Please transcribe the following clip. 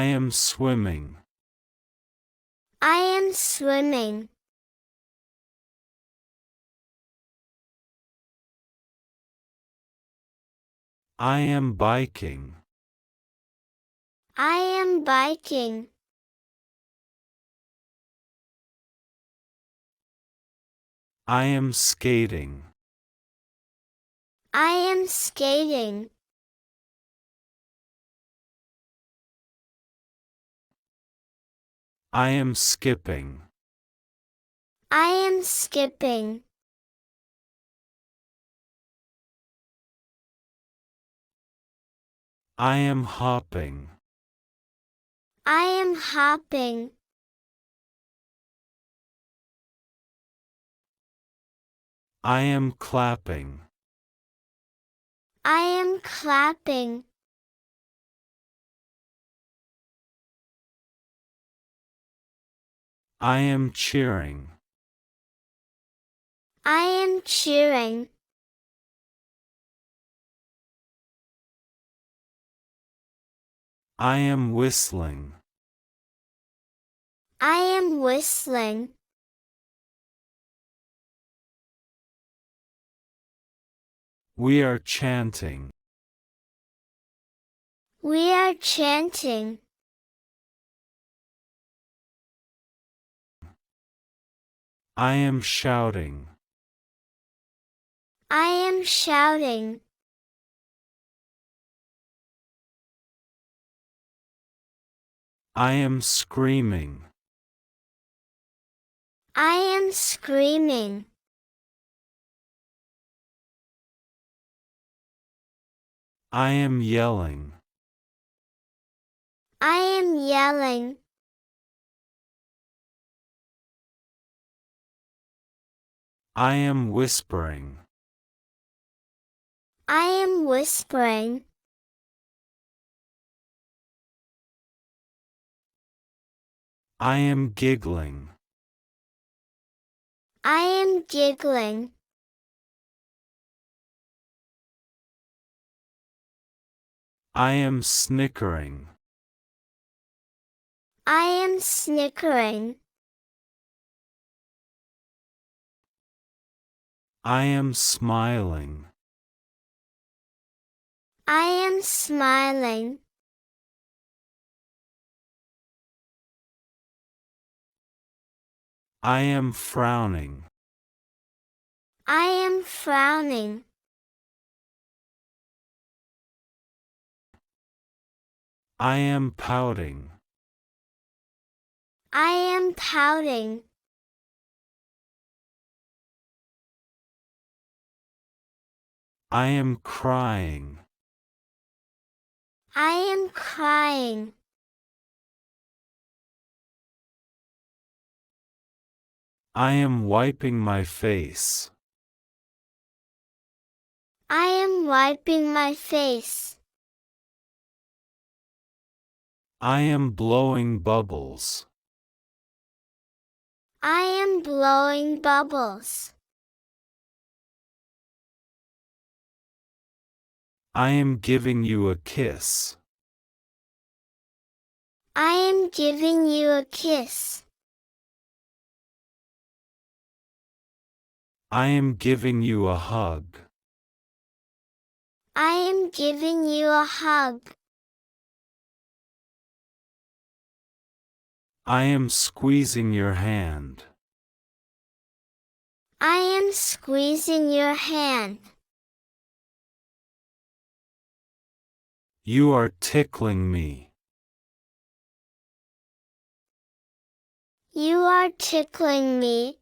am swimming. I am swimming. I am biking. I am biking. I am skating. I am skating. I am skipping. I am skipping. I am hopping. I am hopping. I am clapping. I am clapping. I am cheering. I am cheering. I am whistling. I am whistling. We are chanting. We are chanting. I am shouting. I am shouting. I am screaming. I am screaming. I am yelling. I am yelling. I am whispering. I am whispering. I am giggling. I am giggling. I am snickering. I am snickering. I am smiling. I am smiling. I am frowning. I am frowning. I am pouting. I am pouting. I am crying. I am crying. I am wiping my face. I am wiping my face. I am blowing bubbles. I am blowing bubbles. I am giving you a kiss. I am giving you a kiss. I am giving you a hug. I am giving you a hug. I am squeezing your hand. I am squeezing your hand. You are tickling me. You are tickling me.